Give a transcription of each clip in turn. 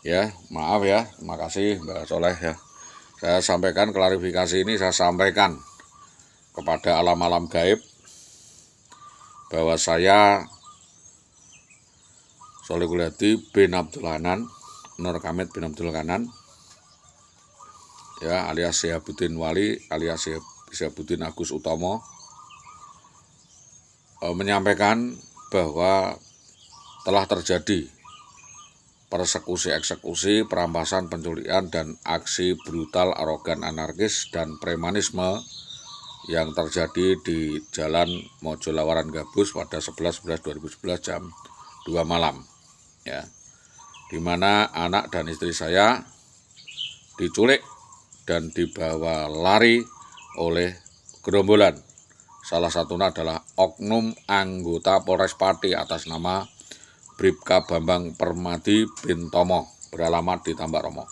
Ya, maaf ya, terima kasih Mbak Soleh ya. Saya sampaikan klarifikasi ini, saya sampaikan kepada alam-alam gaib bahwa saya Soleh Guliati bin Abdul Hanan, Nur Kamit bin Abdul Hanan, ya alias Syihabuddin Wali, alias Syihabuddin Agus Utomo, menyampaikan bahwa telah terjadi persekusi, eksekusi, perampasan, penculikan, dan aksi brutal, arogan, anarkis, dan premanisme yang terjadi di Jalan Mojolawaran Gabus pada 11/11/2011 jam 2 malam. Ya, di mana anak dan istri saya diculik dan dibawa lari oleh gerombolan. Salah satunya adalah oknum anggota Polres Pati atas nama Bribka Bambang Permadi bin Tomo, beralamat di Tambak Romo.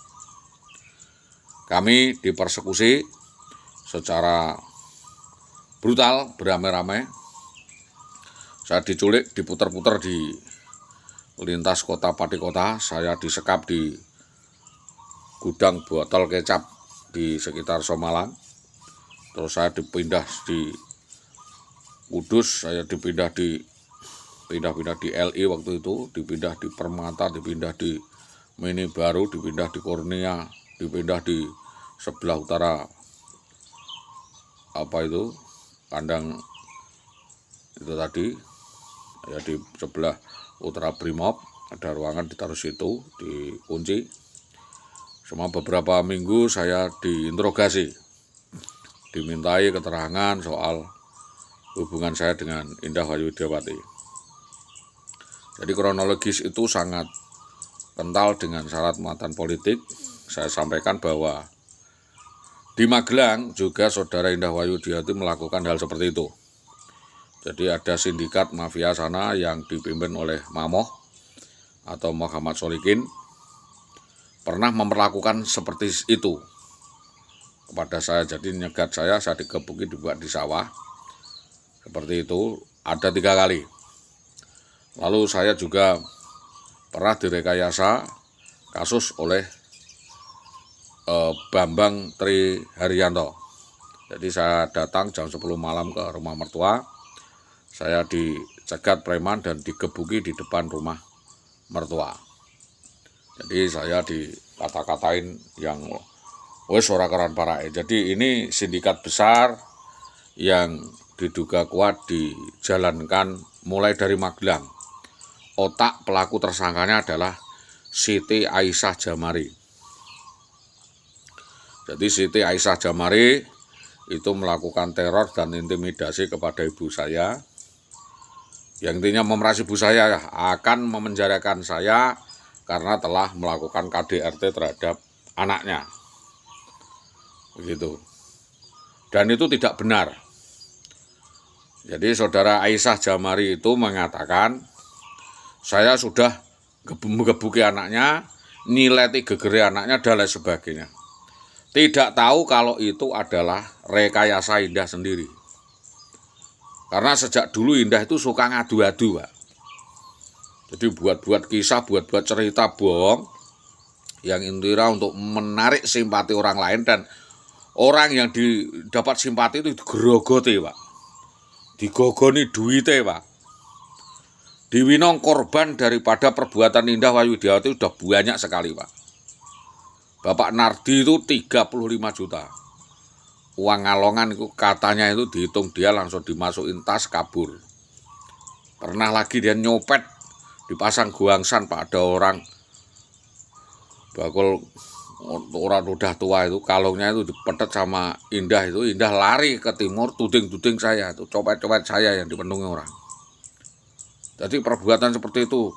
Kami dipersekusi secara brutal, beramai-ramai. Saya diculik, diputar-putar di lintas kota Pati kota. Saya disekap di gudang botol kecap di sekitar Somalang. Terus saya dipindah di Kudus, saya dipindah di LI waktu itu, dipindah di Permata, dipindah di Mini Baru, dipindah di Kurnia, dipindah di sebelah utara kandang itu tadi ya, di sebelah utara Brimob ada ruangan ditaruh situ, dikunci. Selama beberapa minggu saya diinterogasi, dimintai keterangan soal hubungan saya dengan Indah Wayu Widiawati. Jadi kronologis itu sangat kental dengan syarat muatan politik. Saya sampaikan bahwa di Magelang juga saudara Indah Wayu Widiawati melakukan hal seperti itu. Jadi ada sindikat mafia sana yang dipimpin oleh Mamoh atau Muhammad Solikin pernah memperlakukan seperti itu kepada saya. Jadi nyegat saya digebuki, dibuat di sawah. Seperti itu ada 3 kali. Lalu saya juga pernah direkayasa kasus oleh Bambang Tri Haryanto. Jadi saya datang jam 10 malam ke rumah mertua. Saya dicegat preman dan digebuki di depan rumah mertua. Jadi saya dikata-katain yang wes ora keran parae. Jadi ini sindikat besar yang diduga kuat dijalankan mulai dari Magelang. Otak pelaku tersangkanya adalah Siti Aisyah Jamari. Jadi Siti Aisyah Jamari itu melakukan teror dan intimidasi kepada ibu saya. Yang intinya memeras ibu saya akan memenjarakan saya karena telah melakukan KDRT terhadap anaknya. Begitu. Dan itu tidak benar. Jadi saudara Aisyah Jamari itu mengatakan, saya sudah menggebuki anaknya, nyileti gegeri anaknya, dan lain sebagainya. Tidak tahu kalau itu adalah rekayasa Indah sendiri. Karena sejak dulu Indah itu suka ngadu-adu, Pak. Jadi buat-buat kisah, buat-buat cerita bohong yang intinya untuk menarik simpati orang lain, dan orang yang didapat simpati itu digerogoti, Pak. Digogoni duitnya, Pak. Diwinong korban daripada perbuatan Indah Wayu Widiawati sudah banyak sekali, Pak. Bapak Nardi itu 35 juta. Uang ngalongan itu katanya itu dihitung dia langsung dimasukin tas, kabur. Pernah lagi dia nyopet dipasang guangsan, Pak. Ada orang bakul orang udah tua itu, kalungnya itu dipetet sama Indah itu. Indah lari ke timur, tuding-tuding saya itu, copet-copet saya yang dipenuhi orang. Jadi perbuatan seperti itu,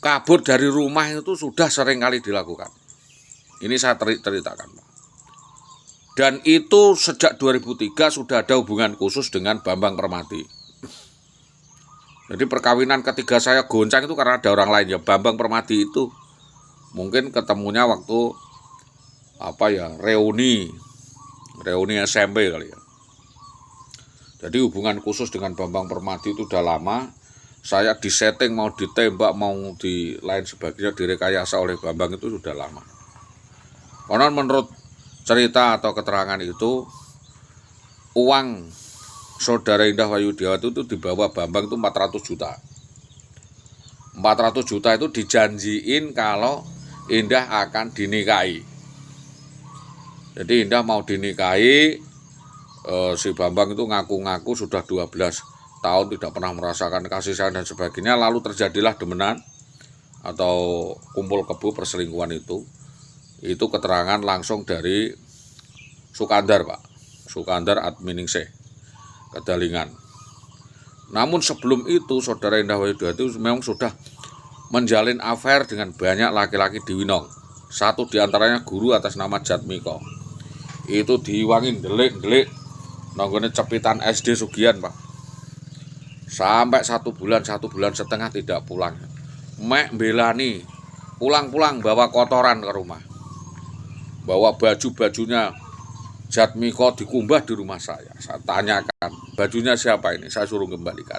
kabur dari rumah itu sudah sering kali dilakukan. Ini saya ceritakan, Pak. Dan itu sejak 2003 sudah ada hubungan khusus dengan Bambang Permati. Jadi perkawinan ketiga saya goncang itu karena ada orang lain ya. Bambang Permati itu mungkin ketemunya waktu reuni SMP kali ya. Jadi hubungan khusus dengan Bambang Permati itu udah lama. saya disetting, mau ditembak, mau di lain sebagainya, direkayasa oleh Bambang itu sudah lama. Konon menurut cerita atau keterangan itu, uang saudara Indah Wayudiawati itu dibawa Bambang itu 400 juta. 400 juta itu dijanjiin kalau Indah akan dinikahi. Jadi Indah mau dinikahi, si Bambang itu ngaku-ngaku sudah 12 tahun tidak pernah merasakan kasih sayang dan sebagainya. Lalu terjadilah demenan atau kumpul kebo perselingkuhan itu. Itu keterangan langsung dari Sukandar, Pak. Sukandar Adminingsih, Kedalingan. Namun sebelum itu saudara Indah Wayudiawati memang sudah menjalin affair dengan banyak laki-laki di Winong. Satu diantaranya guru atas nama Jatmiko. Itu diiwangin delik-delik nanggone cepitan SD Sugian, Pak. Sampai 1 bulan, 1 bulan setengah tidak pulang. Mek belani, pulang-pulang bawa kotoran ke rumah. Bawa baju-bajunya Jatmiko dikumbah di rumah saya. Saya tanyakan, bajunya siapa ini? Saya suruh kembalikan.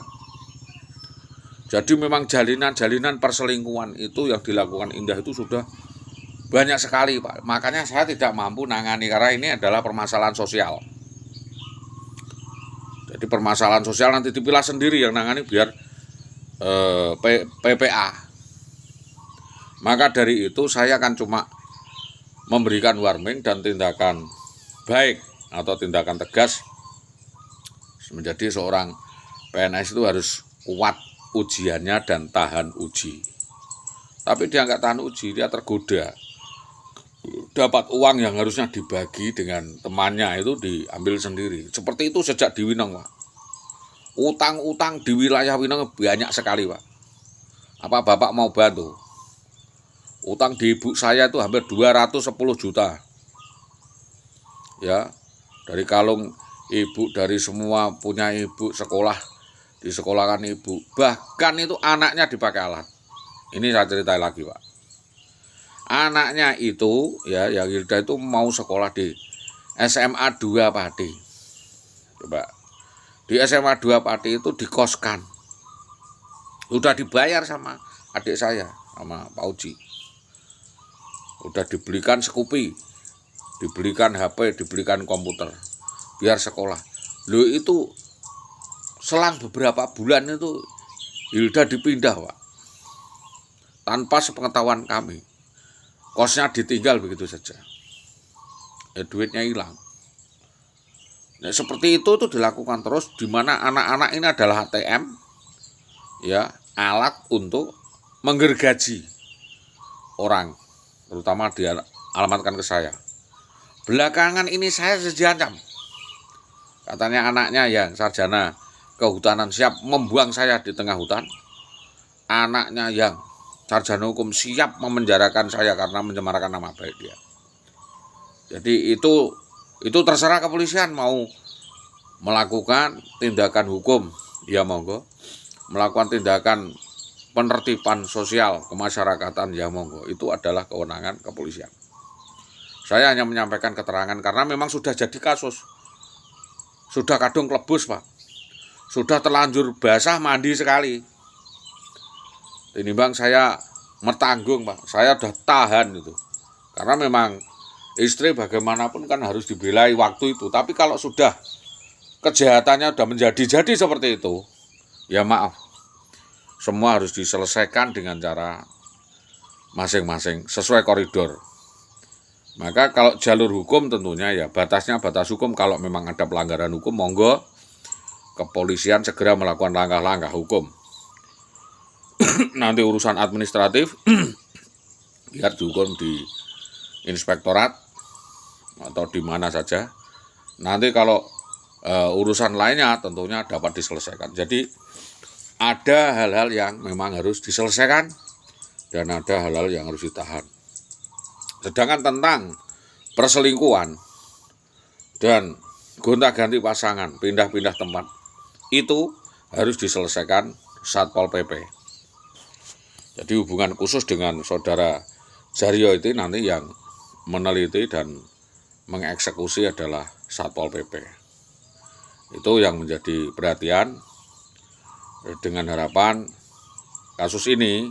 Jadi memang jalinan-jalinan perselingkuhan itu yang dilakukan Indah itu sudah banyak sekali, Pak. Makanya saya tidak mampu nangani karena ini adalah permasalahan sosial. Jadi permasalahan sosial nanti dipilah sendiri yang nangani biar PPA. Maka dari itu saya akan cuma memberikan warning dan tindakan baik atau tindakan tegas. Menjadi seorang PNS itu harus kuat ujiannya dan tahan uji. Tapi dia nggak tahan uji, dia tergoda. Dapat uang yang harusnya dibagi dengan temannya itu diambil sendiri. Seperti itu sejak di Winong, Pak. Utang-utang di wilayah Winong banyak sekali, Pak. Apa Bapak mau bantu? Utang di ibu saya itu hampir 210 juta. Ya, dari kalung ibu, dari semua punya ibu, sekolah, disekolahkan ibu. Bahkan itu anaknya dipakai alat. Ini saya ceritain lagi, Pak. Anaknya itu, ya, yang Hilda itu mau sekolah di SMA 2 Pati. Coba, di SMA 2 Pati itu dikoskan. Udah dibayar sama adik saya, sama Pak Uji. Udah dibelikan Scoopy, dibelikan HP, dibelikan komputer, biar sekolah. Loh itu selang beberapa bulan itu Hilda dipindah, Pak. Tanpa sepengetahuan kami. Kosnya ditinggal begitu saja. Duitnya hilang. Nah, seperti itu dilakukan terus, di mana anak-anak ini adalah ATM, ya, alat untuk menggergaji orang, terutama dia alamatkan ke saya. Belakangan ini saya diancam. Katanya anaknya yang sarjana kehutanan siap membuang saya di tengah hutan. Anaknya yang sarjana hukum siap memenjarakan saya karena mencemarakan nama baik dia. Jadi itu terserah kepolisian mau melakukan tindakan hukum, ya monggo. Melakukan tindakan penertiban sosial kemasyarakatan, ya monggo. Itu adalah kewenangan kepolisian. Saya hanya menyampaikan keterangan karena memang sudah jadi kasus. Sudah kadung klebus, Pak. Sudah terlanjur basah mandi sekali. Tinimbang saya mertanggung, Pak. Saya udah tahan itu. Karena memang istri bagaimanapun kan harus dibelai waktu itu. Tapi kalau sudah kejahatannya udah menjadi-jadi seperti itu, ya maaf. Semua harus diselesaikan dengan cara masing-masing sesuai koridor. Maka kalau jalur hukum tentunya ya batasnya batas hukum. Kalau memang ada pelanggaran hukum, monggo kepolisian segera melakukan langkah-langkah hukum. Nanti urusan administratif biar dihukum di inspektorat atau di mana saja. Nanti kalau urusan lainnya tentunya dapat diselesaikan. Jadi ada hal-hal yang memang harus diselesaikan dan ada hal-hal yang harus ditahan. Sedangkan tentang perselingkuhan dan gonta-ganti pasangan, pindah-pindah tempat, itu harus diselesaikan Satpol PP. Jadi hubungan khusus dengan saudara Jaryo itu nanti yang meneliti dan mengeksekusi adalah Satpol PP. Itu yang menjadi perhatian. dengan harapan kasus ini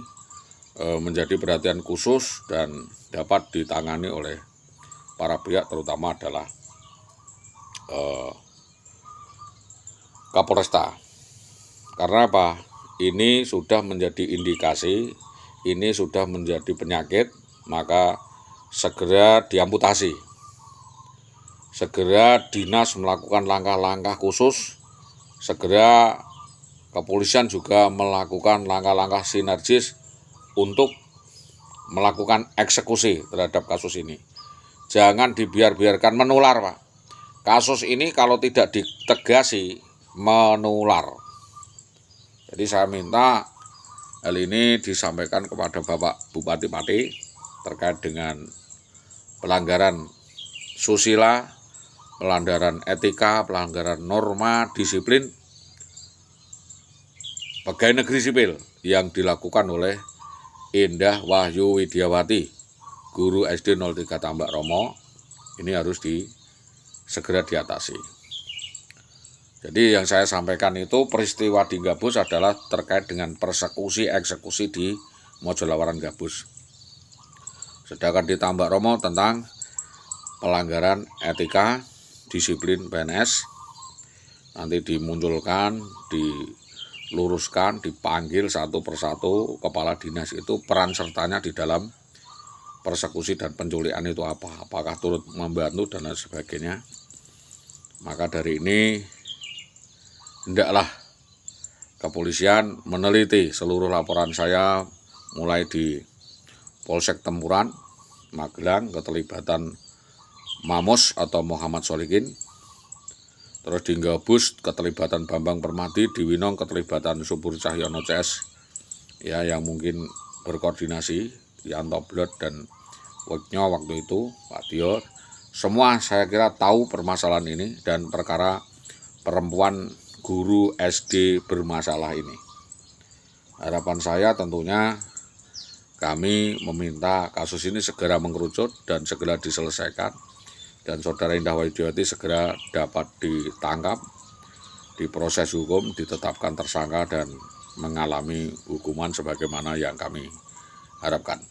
menjadi perhatian khusus dan dapat ditangani oleh para pihak, terutama adalah Kapolresta. Karena apa? Ini sudah menjadi indikasi, ini sudah menjadi penyakit, maka segera diamputasi. Segera dinas melakukan langkah-langkah khusus, segera kepolisian juga melakukan langkah-langkah sinergis untuk melakukan eksekusi terhadap kasus ini. Jangan dibiarkan menular, Pak. Kasus ini kalau tidak ditegasi menular. Jadi saya minta hal ini disampaikan kepada Bapak Bupati Pati terkait dengan pelanggaran susila, pelanggaran etika, pelanggaran norma disiplin pegawai negeri sipil yang dilakukan oleh Indah Wahyu Widiawati, guru SD 03 Tambak Romo. Ini harus segera diatasi. Jadi yang saya sampaikan itu peristiwa di Gabus adalah terkait dengan persekusi eksekusi di Mojolawaran Gabus. Sedangkan di Tambak Romo tentang pelanggaran etika disiplin PNS, nanti dimunculkan, diluruskan, dipanggil satu persatu kepala dinas itu peran sertanya di dalam persekusi dan penculikan itu apa, apakah turut membantu dan lain sebagainya. Maka dari ini hendaklah kepolisian meneliti seluruh laporan saya mulai di Polsek Tempuran, Magelang, keterlibatan Mamos atau Muhammad Solikin, terus di Gabus keterlibatan Bambang Permadi, di Winong keterlibatan Subur Cahyono CS ya, yang mungkin berkoordinasi Yanto Blot dan Weknyo waktu itu Pak Dior. Semua saya kira tahu permasalahan ini dan perkara perempuan guru SD bermasalah ini. Harapan saya tentunya kami meminta kasus ini segera mengerucut dan segera diselesaikan, dan Saudara Indah Widiawati segera dapat ditangkap, diproses hukum, ditetapkan tersangka dan mengalami hukuman sebagaimana yang kami harapkan.